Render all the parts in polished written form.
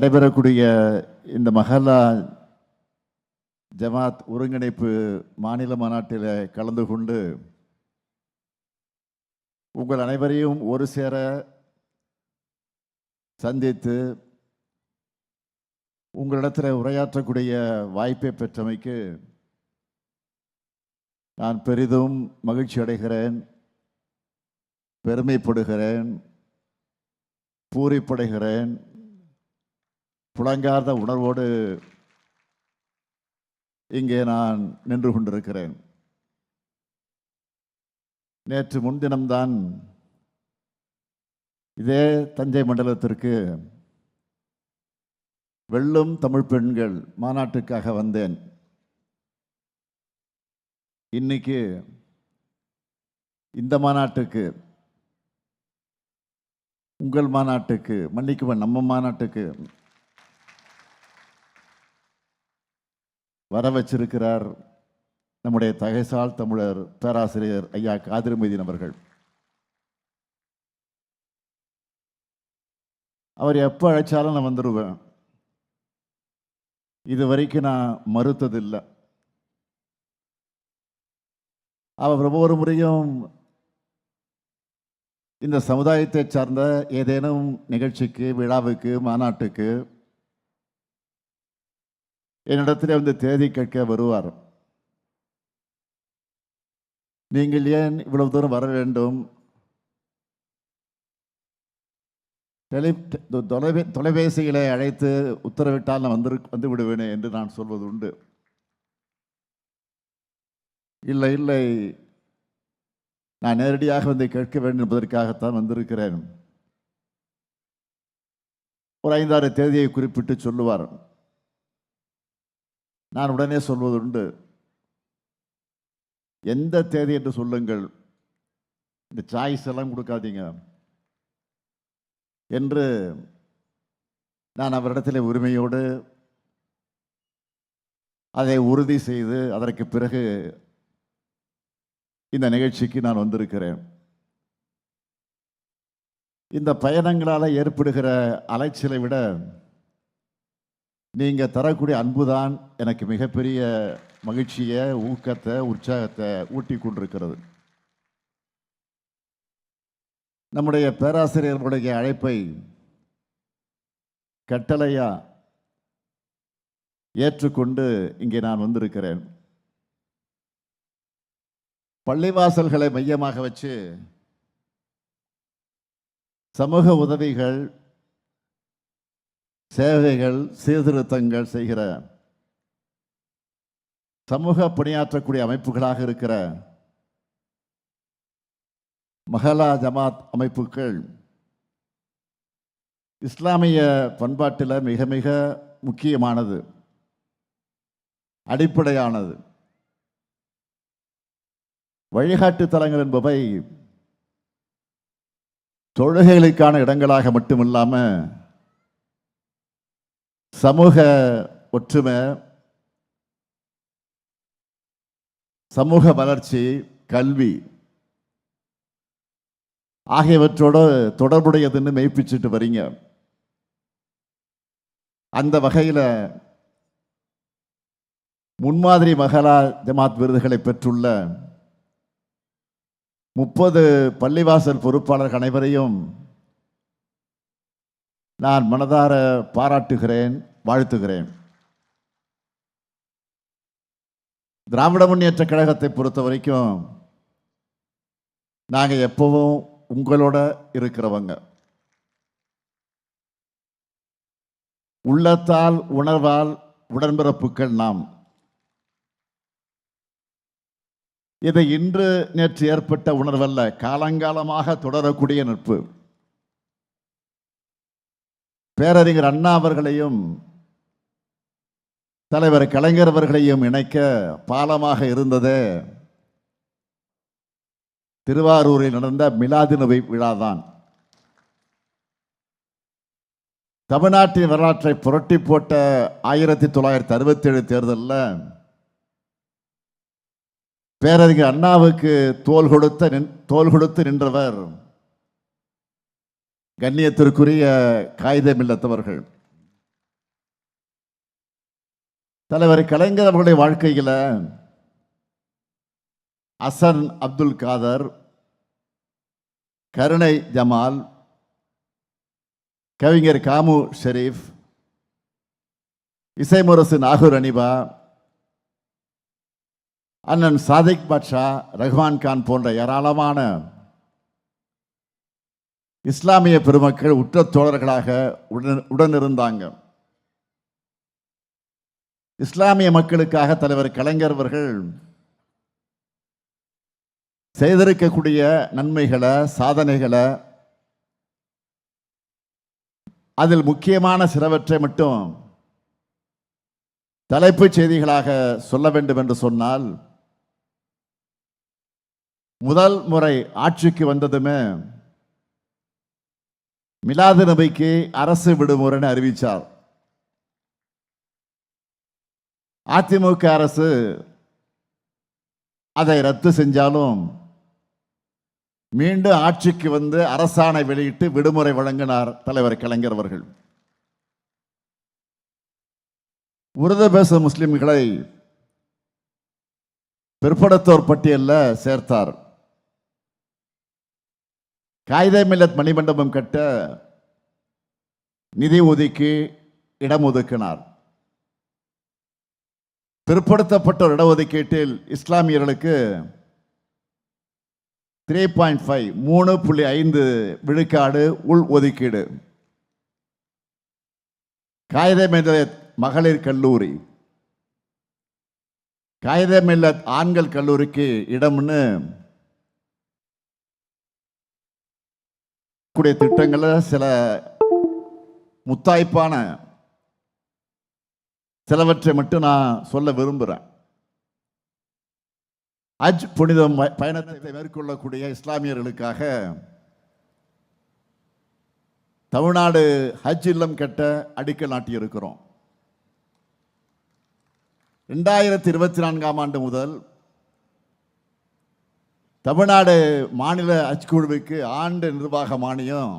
நடைபெறக்கூடிய இந்த மஹல்லா ஜமாத் ஒருங்கிணைப்பு மாநில மாநாட்டில் கலந்து கொண்டு உங்கள் அனைவரையும் ஒரு சேர சந்தித்து உங்களிடத்தில் உரையாற்றக்கூடிய வாய்ப்பை பெற்றமைக்கு நான் பெரிதும் மகிழ்ச்சி அடைகிறேன், பெருமைப்படுகிறேன், பூரிப்படைகிறேன். புலங்கார்ந்த உணர்வோடு இங்கே நான் நின்று கொண்டிருக்கிறேன். நேற்று முன்தினம்தான் இதே தஞ்சை மண்டலத்திற்கு வெல்லும் தமிழ் பெண்கள் மாநாட்டுக்காக வந்தேன். இன்னைக்கு இந்த மாநாட்டுக்கு, உங்கள் மாநாட்டுக்கு, மன்னிக்குவன் நம்ம மாநாட்டுக்கு வர வச்சிருக்கிறார் நம்முடைய தகைசால் தமிழர் பேராசிரியர் ஐயா காதிர் மொய்தீன் அவர்கள். அவர் எப்போ அழைச்சாலும் நான் வந்துடுவேன். இது வரைக்கும் நான் மறுத்ததில்லை. அவர் ஒவ்வொரு முறையும் இந்த சமுதாயத்தை சார்ந்த ஏதேனும் நிகழ்ச்சிக்கு, விழாவுக்கு, மாநாட்டுக்கு என்னிடத்தில் வந்து தேதி கேட்க வருவார். நீங்கள் ஏன் இவ்வளவு தூரம் வர வேண்டும்? தொலைபேசிகளை அழைத்து உத்தரவிட்டால் நான் வந்து விடுவேனே என்று நான் சொல்வது உண்டு. இல்லை இல்லை, நான் நேரடியாக வந்து கேட்க வேண்டும் என்பதற்காகத்தான் வந்திருக்கிறேன். ஒரு 5-6 தேதியை குறிப்பிட்டு சொல்லுவார். நான் உடனே சொல்வது உண்டு, எந்த தேதி என்று சொல்லுங்கள், இந்த சாய்ஸ் எல்லாம் கொடுக்காதீங்க என்று நான் அவரிடத்தில் உரிமையோடு அதை உறுதி செய்து அதற்கு பிறகு இந்த நிகழ்ச்சிக்கு நான் வந்திருக்கிறேன். இந்த பயணங்களால் ஏற்படுகிற அலைச்சலை விட நீங்கள் தரக்கூடிய அன்புதான் எனக்கு மிகப்பெரிய மகிழ்ச்சியை, ஊக்கத்தை, உற்சாகத்தை ஊட்டி கொண்டிருக்கிறது. நம்முடைய பேராசிரியர்களுடைய அழைப்பை கட்டளையா ஏற்றுக்கொண்டு இங்கே நான் வந்திருக்கிறேன். பள்ளிவாசல்களை மையமாக வச்சு சமூக உதவிகள், சேவைகள், சீர்திருத்தங்கள் செய்கிற சமூக பணியாற்றக்கூடிய அமைப்புகளாக இருக்கிற மஹல்லா ஜமாத் அமைப்புகள் இஸ்லாமிய பண்பாட்டில் மிக மிக முக்கியமானது, அடிப்படையானது. வழிகாட்டு தலங்கள் என்பவை தொழுகைகளுக்கான இடங்களாக மட்டுமில்லாமல் சமூக ஒற்றுமை, சமூக வளர்ச்சி, கல்வி ஆகியவற்றோடு தொடர்புடையதுன்னு மெய்ப்பிச்சுட்டு வரீங்க. அந்த வகையில் முன்மாதிரி மஹல்லா ஜமாத் விருதுகளை பெற்றுள்ள 30 பள்ளிவாசல் பொறுப்பாளர்கள் அனைவரையும் நான் மனதார பாராட்டுகிறேன், வாழ்த்துகிறேன். திராவிட முன்னேற்ற கழகத்தை பொறுத்த வரைக்கும் நாங்கள் எப்பவும் உங்களோட இருக்கிறவங்க. உள்ளத்தால் உணர்வால் உடன்பிறப்புகள் நாம். இது இன்று நேற்று ஏற்பட்ட உணர்வல்ல, காலங்காலமாக தொடரக்கூடிய நட்பு. பேரறிஞர் அண்ணா அவர்களையும் தலைவர் கலைஞர் அவர்களையும் இணைக்க பாலமாக இருந்ததே திருவாரூரில் நடந்த மிலாது நபி விழாதான். தமிழ்நாட்டின் வரலாற்றை புரட்டி போட்ட 1967 தேர்தலில் பேரறிஞர் அண்ணாவுக்கு தோள் கொடுத்து நின்றவர் கண்ணியத்திற்குரிய காயிதே மில்லத் அவர்கள். தலைவர் கலைஞர் அவர்களுடைய வாழ்க்கையில் அசன் அப்துல் காதர், கருணை ஜமால், கவிஞர் காமு ஷெரீப், இசைமுரசு நாகூர் அனிபா, அண்ணன் சாதிக் பாட்ஷா, ரஹ்மான் கான் போன்ற ஏராளமான இஸ்லாமிய பெருமக்கள் உற்ற தோழர்களாக உடனிருந்தாங்க. இஸ்லாமிய மக்களுக்காக தலைவர் கலைஞர் அவர்கள் செய்திருக்கக்கூடிய நன்மைகளை, சாதனைகளை, அதில் முக்கியமான சிலவற்றை மட்டும் தலைப்புச் செய்திகளாக சொல்ல வேண்டும் என்று சொன்னால், முதல் முறை ஆட்சிக்கு வந்ததுமே மிலாது நபிக்கு அரசு விடுமுறைன்னு அறிவித்தார். அதிமுக அரசு அதை ரத்து செஞ்சாலும் மீண்டும் ஆட்சிக்கு வந்து அரசாணை வெளியிட்டு விடுமுறை வழங்கினார் தலைவர் கலைஞர் அவர்கள். உருது பேசும் முஸ்லிம்களை பிற்படுத்தோர் பட்டியலில் சேர்த்தார். காயிதே மில்லத் மணிமண்டபம் கட்ட நிதி ஒதுக்கி இடம் ஒதுக்கினார். பிற்படுத்தப்பட்ட இடஒதுக்கீட்டில் இஸ்லாமியர்களுக்கு 3.5 3.5 விழுக்காடு உள் ஒதுக்கீடு. காயிதே மில்லத் மகளிர் கல்லூரி, காயிதே மில்லத் ஆண்கள் கல்லூரிக்கு இடம்னு கூடிய திட்டங்களில் சில முத்தாய்ப்பான சிலவற்றை மட்டும் நான் சொல்ல விரும்புகிறேன். ஹஜ் புனித பயணத்தை மேற்கொள்ளக்கூடிய இஸ்லாமியர்களுக்காக தமிழ்நாடு ஹஜ் இல்லம் கட்ட அடிக்கல் நாட்டியிருக்கிறோம். 2024 ஆண்டு முதல் தமிழ்நாடு மாநில ஹஜ் குழுவுக்கு ஆண்டு நிர்வாக மானியம்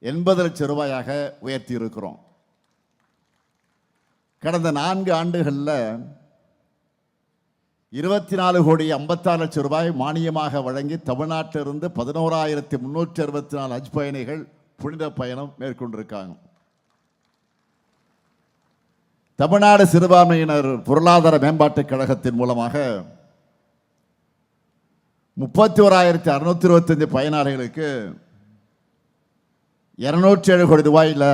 80 லட்சம் ரூபாயாக உயர்த்தி இருக்கிறோம். கடந்த 4 ஆண்டுகளில் 24 கோடி 56 லட்சம் ரூபாய் மானியமாக வழங்கி தமிழ்நாட்டிலிருந்து 11,364 ஹஜ் பயணிகள் புனித பயணம் மேற்கொண்டிருக்காங்க. தமிழ்நாடு சிறுபான்மையினர் பொருளாதார மேம்பாட்டுக் கழகத்தின் மூலமாக 31,625 பயனாளிகளுக்கு 207 கோடி ரூபாயில்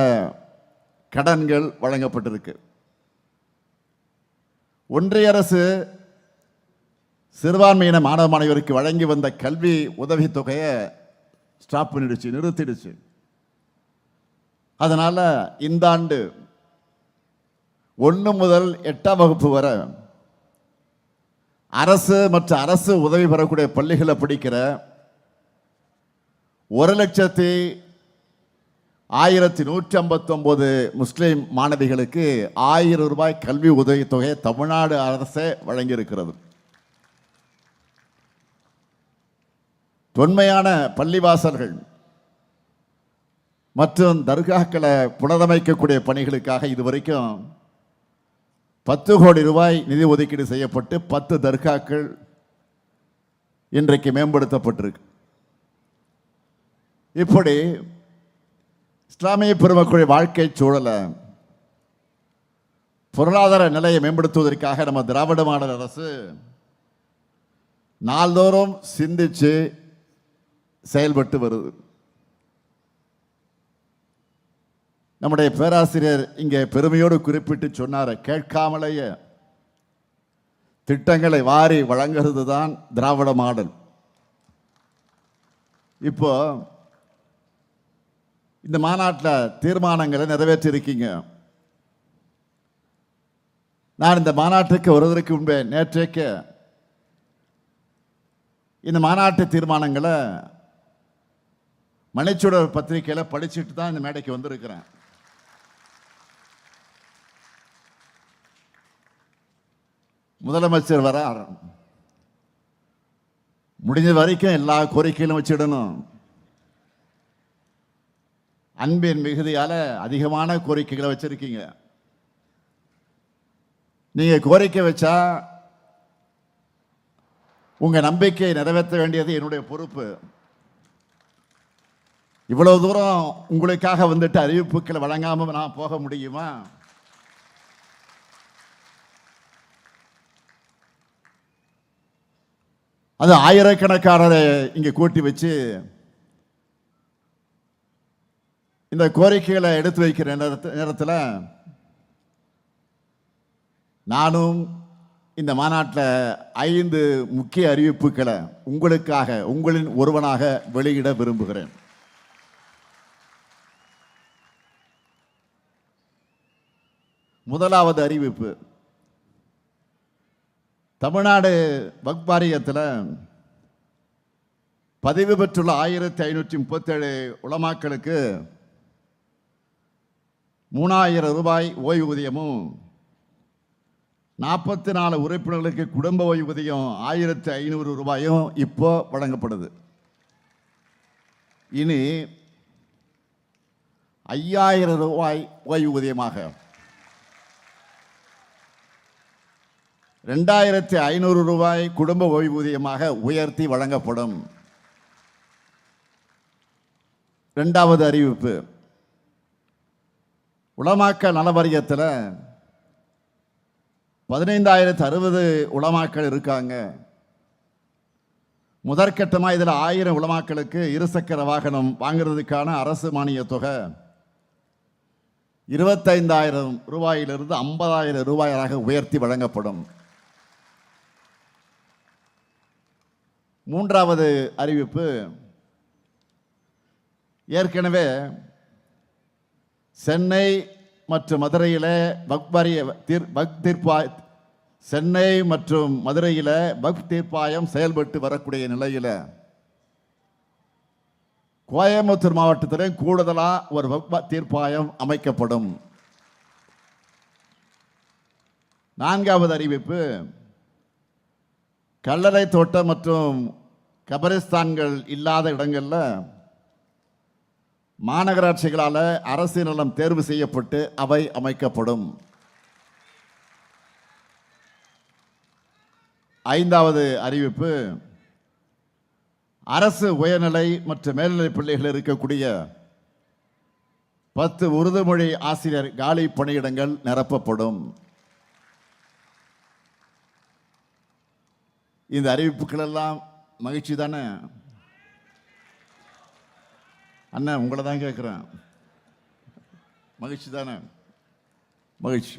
கடன்கள் வழங்கப்பட்டிருக்கு. ஒன்றிய அரசு சிறுபான்மையின மாணவ மாணவியருக்கு வழங்கி வந்த கல்வி உதவித்தொகையை ஸ்டாப் பண்ணிடுச்சு, நிறுத்திடுச்சு. அதனால் இந்த ஆண்டு 1 முதல் 8ஆம் வகுப்பு வரை அரசு மற்றும் அரசு உதவி பெறக்கூடிய பள்ளிகளில் படிக்கிற 1,01,159 முஸ்லிம் மாணவிகளுக்கு 1000 ரூபாய் கல்வி உதவித்தொகை தமிழ்நாடு அரசே வழங்கியிருக்கிறது. தொன்மையான பள்ளிவாசல்கள் மற்றும் தர்காக்களை புனரமைக்கக்கூடிய பணிகளுக்காக இதுவரைக்கும் 10 கோடி ரூபாய் நிதி ஒதுக்கீடு செய்யப்பட்டு 10 தர்காக்கள் இன்றைக்கு மேம்படுத்தப்பட்டிருக்கு. இப்படி இஸ்லாமிய பெருமக்களுடைய வாழ்க்கை சூழலை, பொருளாதார நிலையை மேம்படுத்துவதற்காக நம்ம திராவிட மாடல் அரசு நாள்தோறும் சிந்திச்சு செயல்பட்டு வருது. நம்முடைய பேராசிரியர் இங்கே பெருமையோடு குறிப்பிட்டு சொன்னார், கேட்காமலேயே திட்டங்களை வாரி வழங்குறது தான் திராவிட மாடல். இப்போ இந்த மாநாட்டில் தீர்மானங்களை நிறைவேற்றியிருக்கீங்க. நான் இந்த மாநாட்டுக்கு வருவதற்கு முன்பே நேற்றைக்கு இந்த மாநாட்டு தீர்மானங்களை மணிச்சுடர் பத்திரிகையில் படிச்சுட்டு தான் இந்த மேடைக்கு வந்திருக்கிறேன். முதலமைச்சர் வர முடிஞ்ச வரைக்கும் எல்லா கோரிக்கையிலும் வச்சிடணும். அன்பின் மிகுதியால் அதிகமான கோரிக்கைகளை வச்சிருக்கீங்க. நீங்க கோரிக்கை வச்சா உங்க நம்பிக்கையை நிறைவேற்ற வேண்டியது என்னுடைய பொறுப்பு. இவ்வளவு தூரம் உங்களுக்காக வந்துட்டு அறிவிப்புகளை வழங்காம நான் போக முடியுமா? அது ஆயிரக்கணக்கானரை இங்க கூட்டி வச்சு இந்த கோரிக்கைகளை எடுத்து வைக்கிற நேரத்தில் நானும் இந்த மாநாட்டில் 5 முக்கிய அறிவிப்புகளை உங்களுக்காக, உங்களின் ஒருவனாக வெளியிட விரும்புகிறேன். முதலாவது அறிவிப்பு, தமிழ்நாடு வக்ஃப் வாரியத்தில் பதிவு பெற்றுள்ள 1537 உலமாக்களுக்கு 3000 ரூபாய் ஓய்வூதியமும் 44 உறுப்பினர்களுக்கு குடும்ப ஓய்வூதியம் 1500 ரூபாயும் இப்போ வழங்கப்படுது. இனி 5000 ரூபாய் ஓய்வூதியமாக 2500 ரூபாய் குடும்ப ஓய்வூதியமாக உயர்த்தி வழங்கப்படும். இரண்டாவது அறிவிப்பு, உலமாக்கள் நல வாரியத்தில் 15060 உலமாக்கள் இருக்காங்க. முதற்கட்டமாக இதில் 1000 உலமாக்களுக்கு இருசக்கர வாகனம் வாங்குறதுக்கான அரசு மானிய தொகை 25,000 ரூபாயிலிருந்து 50,000 ரூபாயாக உயர்த்தி வழங்கப்படும். மூன்றாவது அறிவிப்பு, ஏற்கனவே சென்னை மற்றும் மதுரையில் சென்னை மற்றும் மதுரையில் வக்ஃப் தீர்ப்பாயம் செயல்பட்டு வரக்கூடிய நிலையில் கோயம்புத்தூர் மாவட்டத்தில் கூடுதலாக ஒரு வக்ஃப் தீர்ப்பாயம் அமைக்கப்படும். நான்காவது அறிவிப்பு, கல்லறை தோட்டம் மற்றும் கபரிஸ்தான்கள் இல்லாத இடங்களில் மாநகராட்சிகளால் அரசு நிலம் தேர்வு செய்யப்பட்டு அவை அமைக்கப்படும். ஐந்தாவது அறிவிப்பு, அரசு உயர்நிலை மற்றும் மேல்நிலை பள்ளிகள் இருக்கக்கூடிய 10 உருது மொழி ஆசிரியர் காலி பணியிடங்கள் நிரப்பப்படும். இந்த அறிவிப்புகள் எல்லாம் மகிழ்ச்சி தானே? அண்ணன் உங்களை தான் கேட்குறேன், மகிழ்ச்சி தானே? மகிழ்ச்சி.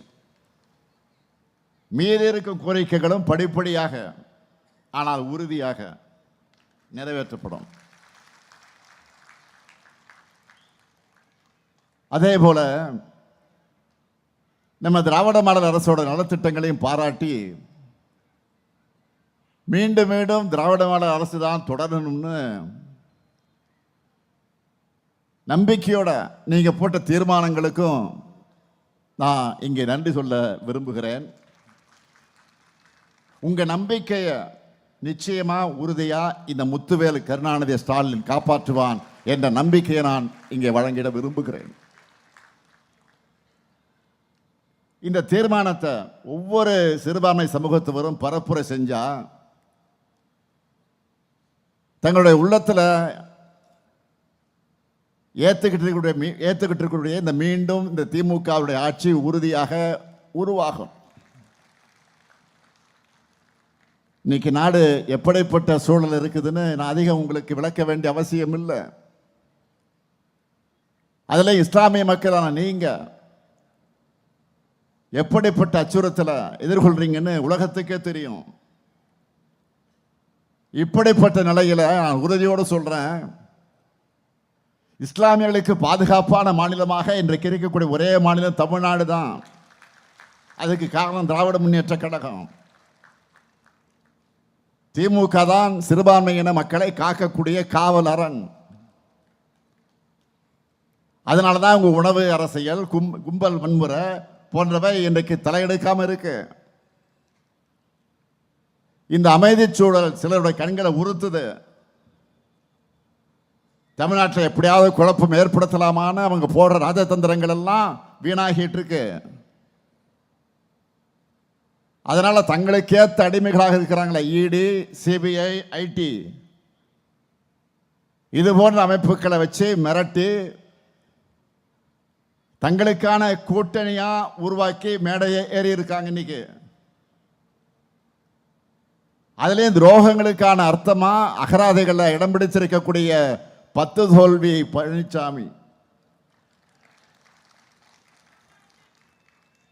மீதி இருக்கும் கோரிக்கைகளும் படிப்படியாக ஆனால் உறுதியாக நிறைவேற்றப்படும். அதே போல நம்ம திராவிட மாடல் அரசோட நலத்திட்டங்களையும் பாராட்டி மீண்டும் மீண்டும் திராவிட மாடல் அரசு தான் தொடரணும்னு நம்பிக்கையோட நீங்க போட்ட தீர்மானங்களுக்கும் நான் இங்கே நன்றி சொல்ல விரும்புகிறேன். உங்க நம்பிக்கையை நிச்சயமா உறுதியா இந்த முத்துவேல் கருணாநிதி ஸ்டாலின் காப்பாற்றுவான் என்ற நம்பிக்கையை நான் இங்கே வழங்கிட விரும்புகிறேன். இந்த தீர்மானத்தை ஒவ்வொரு சிறுபான்மை சமூகத்தவரும் பரப்புரை செஞ்சா தங்களுடைய உள்ளத்தில் ஏற்றுக்கிட்டு இருக்கக்கூடிய இந்த மீண்டும் இந்த திமுகவுடைய ஆட்சி உறுதியாக உருவாகும். இன்னைக்கு நாடு எப்படிப்பட்ட சூழல் இருக்குதுன்னு நான் அதிகம் உங்களுக்கு விளக்க வேண்டிய அவசியம் இல்லை. அதில் இஸ்லாமிய மக்களான நீங்க எப்படிப்பட்ட அச்சுறுத்தலை எதிர்கொள்றீங்கன்னு உலகத்துக்கே தெரியும். இப்படிப்பட்ட நிலையில நான் உறுதியோடு சொல்றேன், இஸ்லாமியர்களுக்கு பாதுகாப்பான மாநிலமாக இன்றைக்கு இருக்கக்கூடிய ஒரே மாநிலம் தமிழ்நாடு தான். அதுக்கு காரணம் திராவிட முன்னேற்ற கழகம். திமுக தான் சிறுபான்மையின மக்களை காக்கக்கூடிய காவல் அரண். அதனாலதான் உங்க உணவு அரசியல், கும்பல் வன்முறை போன்றவை இன்றைக்கு தலையெடுக்காம இருக்கு. இந்த அமைதி சூழல் சிலருடைய கண்களை உறுத்துது. தமிழ்நாட்டில் எப்படியாவது குழப்பம் ஏற்படுத்தலாமான்னு அவங்க போடுற ராஜதந்திரங்கள் எல்லாம் வீணாகிட்டு இருக்கு. அதனால தங்களுக்கு ஏற்ற அடிமைகளாக இருக்கிறாங்களே இடி, சிபிஐ, ஐடி இது போன்ற அமைப்புகளை வச்சு மிரட்டி தங்களுக்கான கூட்டணியா உருவாக்கி மேடையை ஏறி இருக்காங்க. இன்னைக்கு அதுலேயும் துரோகங்களுக்கான அர்த்தமா அகராதைகளில் இடம் பிடிச்சிருக்கக்கூடிய 10 தோல்வி பழனிசாமி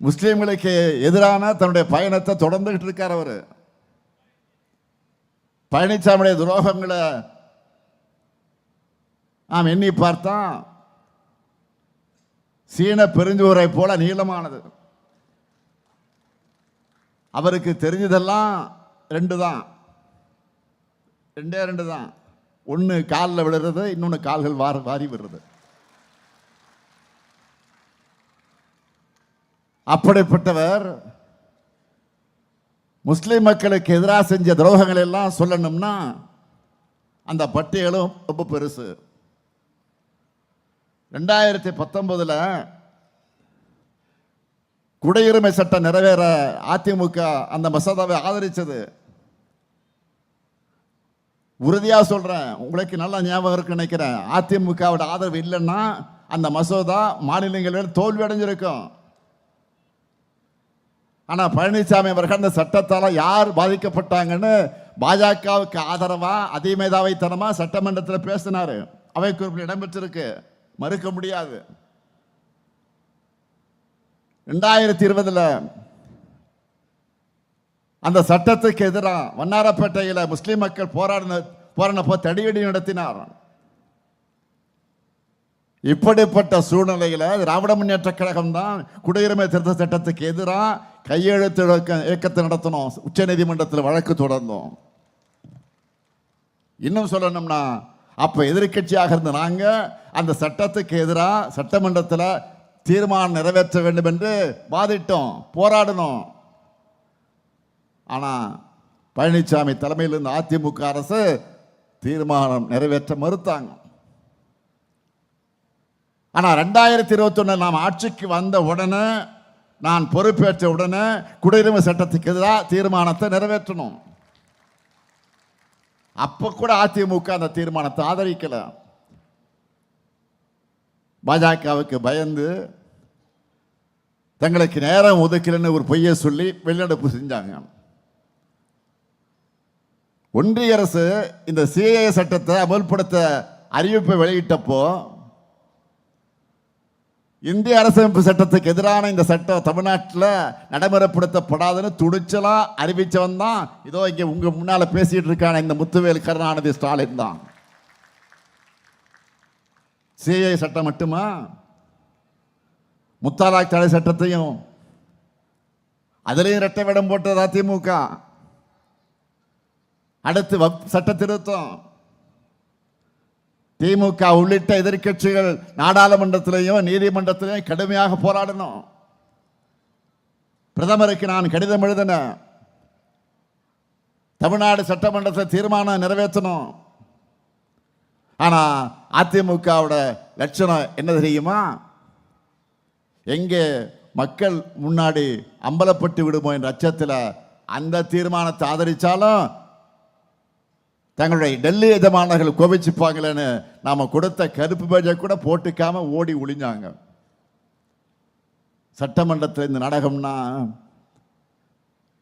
முஸ்லிம்களுக்கு எதிரான தன்னுடைய பயணத்தை தொடர்ந்துகிட்டு இருக்கார். அவர் பழனிசாமியுடைய துரோகங்களை நாம் எண்ணி பார்த்தா சீன பெருஞ்சுவரை போல நீளமானது. அவருக்கு தெரிஞ்சதெல்லாம் ரெண்டே ரெண்டு தான். ஒன்று காலில் விழுறது, இன்னொன்று கால்கள் வாரி விடுறது. அப்படிப்பட்டவர் முஸ்லிம் மக்களுக்கு எதிராக செஞ்ச துரோகங்கள் எல்லாம் சொல்லணும்னா அந்த பட்டியலும் ரொம்ப பெருசு. 2019 குடியுரிமை சட்டம் நிறைவேற அதிமுக அந்த மசோதாவை ஆதரிச்சது. உறுதியா சொல்றேன், உங்களுக்கு நல்லா ஞாபகம் இருக்கு நினைக்கிறேன், அதிமுகவோட ஆதரவு இல்லைன்னா அந்த மசோதா மாநிலங்களில் தோல்வி அடைஞ்சிருக்கும். ஆனா பழனிசாமி அவர்கள் அந்த சட்டத்தால யார் பாதிக்கப்பட்டாங்கன்னு பாஜகவுக்கு ஆதரவா அதிமேதாவைத்தனமா சட்டமன்றத்தில் பேசினாரு. அவை குறிப்பில் இடம்பெற்றிருக்கு, மறுக்க முடியாது. 2020 அந்த சட்டத்துக்கு எதிராக வண்ணாரப்பேட்டையில் முஸ்லிம் மக்கள் போராடினப்போ தடியடி நடத்தினார். இப்படிப்பட்ட சூழ்நிலையில் திராவிட முன்னேற்ற கழகம் தான் குடியுரிமை திருத்த சட்டத்துக்கு எதிராக கையெழுத்து இயக்கத்தை நடத்தணும். உச்ச நீதிமன்றத்தில் வழக்கு தொடர்ந்தோம். இன்னும் சொல்லணும்னா அப்ப எதிர்கட்சியாக இருந்த நாங்க அந்த சட்டத்துக்கு எதிராக சட்டமன்றத்தில் தீர்மானம் நிறைவேற்ற வேண்டும் என்று வாதிட்டோம், போராடணும். ஆனா பழனிசாமி தலைமையில் இருந்த அதிமுக அரசு தீர்மானம் நிறைவேற்ற மறுத்தாங்க. ஆனா 2021 நாம் ஆட்சிக்கு வந்த உடனே, நான் பொறுப்பேற்ற உடனே குடியுரிமை சட்டத்துக்கு எதிராக தீர்மானத்தை நிறைவேற்றணும். அப்ப கூட அதிமுக அந்த தீர்மானத்தை ஆதரிக்கல. பாஜகவுக்கு பயந்து தங்களுக்கு நேரம் ஒதுக்கலன்னு ஒரு பொய்யை சொல்லி வெளிநடப்பு செஞ்சாங்க. ஒன்றிய அரசு இந்த சிஏஏ சட்டத்தை அமல்படுத்த அறிவிப்பை வெளியிட்டப்போ இந்திய அரசமைப்பு சட்டத்துக்கு எதிரான இந்த சட்டம் தமிழ்நாட்டில் நடைமுறைப்படுத்தப்படாதுன்னு துணிச்சலா அறிவிச்சவன் தான் இதோ இங்க உங்க முன்னால பேசிட்டு இருக்கான இந்த முத்துவேல் கருணாநிதி ஸ்டாலின் தான். சிஏ சட்டம் மட்டுமா, முத்தாலாக் தடை சட்டத்தையும் அதிலையும் இரட்டை வேடம் போட்டது அதிமுக. அடுத்து சட்ட திருத்தம், திமுக உள்ளிட்ட எதிர்கட்சிகள் நாடாளுமன்றத்திலையும் நீதிமன்றத்திலையும் கடுமையாக போராடணும். பிரதமருக்கு நான் கடிதம் எழுதினேன், தமிழ்நாடு சட்டமன்றத்தில் தீர்மானம் நிறைவேற்றணும். ஆனா அதிமுகவோட லட்சணம் என்ன தெரியுமா? எங்கே மக்கள் முன்னாடி அம்பலப்பட்டு விடுமோ என்ற அச்சத்தில் அந்த தீர்மானத்தை ஆதரிச்சாலும் தங்களுடைய டெல்லி எஜமானர்கள் கோபிச்சுப்பாங்களேன்னு நாம கொடுத்த கருப்பு பேஜை கூட போட்டுக்காம ஓடி ஒளிஞ்சாங்க. சட்டமன்றத்தில் இந்த நாடகம்னா,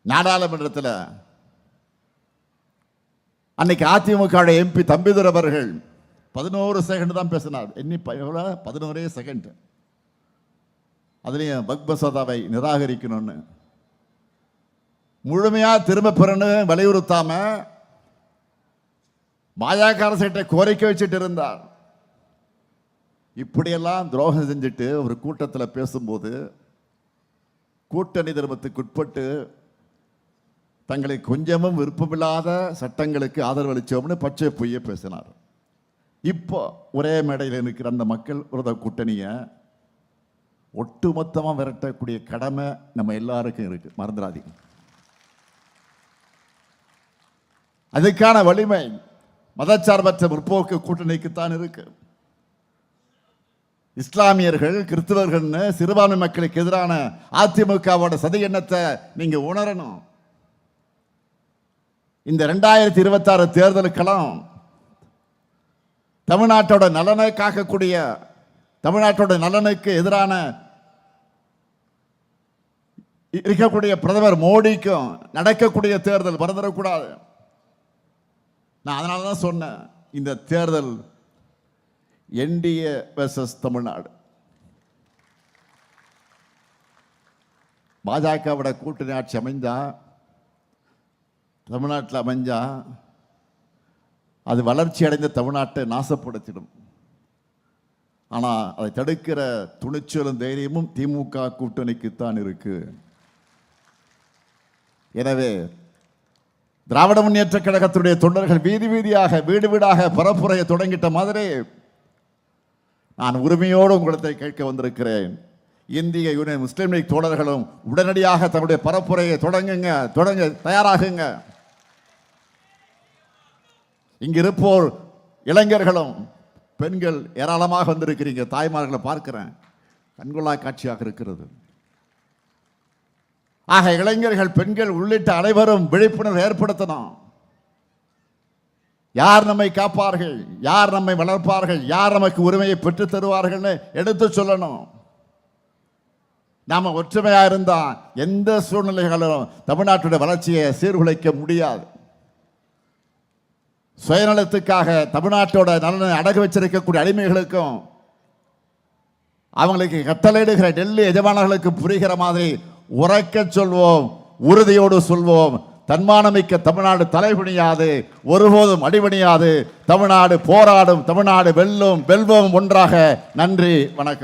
நாடாளுமன்றத்தில் அன்னைக்கு அதிமுக எம்பி தம்பிதுரை அவர்கள் 11 செகண்ட் தான் பேசினார். எண்ணி 11 செகண்ட். அதுலேயும் வக்ஃப் மசோதாவை நிராகரிக்கணும்னு முழுமையா திரும்ப பெறணும் வலியுறுத்தாம பாஜக அரசிட்ட கோரிக்கை வச்சுட்டு இருந்தார். இப்படியெல்லாம் துரோகம் செஞ்சுட்டு ஒரு கூட்டத்தில் பேசும்போது கூட்டணி தர்மத்துக்கு உட்பட்டு தங்களுக்கு கொஞ்சமும் விருப்பமில்லாத சட்டங்களுக்கு ஆதரவு அளிச்சோம்னு பச்சை பொய்யை பேசினார். இப்போ ஒரே மேடையில் இருக்கிற அந்த மக்கள் விரோத கூட்டணியை ஒட்டுமொத்தமாக விரட்டக்கூடிய கடமை நம்ம எல்லாருக்கும் இருக்கு, மறந்துடாதீங்க. அதுக்கான வலிமை மதச்சார்பற்ற முற்போக்கு கூட்டணிக்குத்தான் இருக்கு. இஸ்லாமியர்கள் கிறிஸ்தவர்கள் சிறுபான்மை மக்களுக்கு எதிரான அதிமுகவோட சதி எண்ணத்தை நீங்க உணரணும். இந்த 2026 தேர்தலுக்கெல்லாம் தமிழ்நாட்டோட நலனை காக்கக்கூடிய, தமிழ்நாட்டோட நலனுக்கு எதிரான இருக்கக்கூடிய பிரதமர் மோடிக்கும் நடக்கக்கூடிய தேர்தல் மறந்துடக்கூடாது. நான் அதனால தான் சொன்னேன், இந்த தேர்தல் என்டிஏ வெர்சஸ் தமிழ்நாடு. பாஜகவோட கூட்டணி ஆட்சி அமைஞ்சா, தமிழ்நாட்டில் அமைஞ்சா அது வளர்ச்சி அடைந்த தமிழ்நாட்டை நாசப்படுத்திடும். ஆனால் அதை தடுக்கிற துணிச்சலும் தைரியமும் திமுக கூட்டணிக்குத்தான் இருக்கு. எனவே திராவிட முன்னேற்ற கழகத்துடைய தொண்டர்கள் வீதி வீதியாக வீடு வீடாக பரப்புரையை தொடங்கிட்ட மாதிரி நான் உரிமையோடு உங்களிடத்தை கேட்க வந்திருக்கிறேன். இந்திய யூனியன் முஸ்லீம் லீக் தோழர்களும் உடனடியாக தன்னுடைய பரப்புரையை தொடங்க தயாராகுங்க. இங்கு இருப்போர் இளைஞர்களும் பெண்கள் ஏராளமாக வந்திருக்கிறீங்க. தாய்மார்களை பார்க்கிறேன், கண்கொள்ளா காட்சியாக இருக்கிறது. ஆக இளைஞர்கள், பெண்கள் உள்ளிட்ட அனைவரும் விழிப்புணர்வு ஏற்படுத்தணும். யார் நம்மை காப்பார்கள், யார் நம்மை வளர்ப்பார்கள், யார் நமக்கு உரிமையை பெற்று தருவார்கள் எடுத்து சொல்லணும். நாம ஒற்றுமையா இருந்தா எந்த சூழ்நிலைகளிலும் தமிழ்நாட்டுடைய வளர்ச்சியை சீர்குலைக்க முடியாது. சுயநலத்துக்காக தமிழ்நாட்டோட நலனை அடகு வச்சிருக்கக்கூடிய அடிமைகளுக்கும் அவங்களுக்கு கட்டளையிடுகிற டெல்லி எஜமானர்களுக்கு புரிகிற மாதிரி உரைக்க சொல்வோம், உறுதியோடு சொல்வோம். தன்மானமிக்க தமிழ்நாடு தலைபணியாது, ஒருபோதும் அடிபணியாது. தமிழ்நாடு போராடும், தமிழ்நாடு வெல்லும், வெல்வோம் ஒன்றாக. நன்றி, வணக்கம்.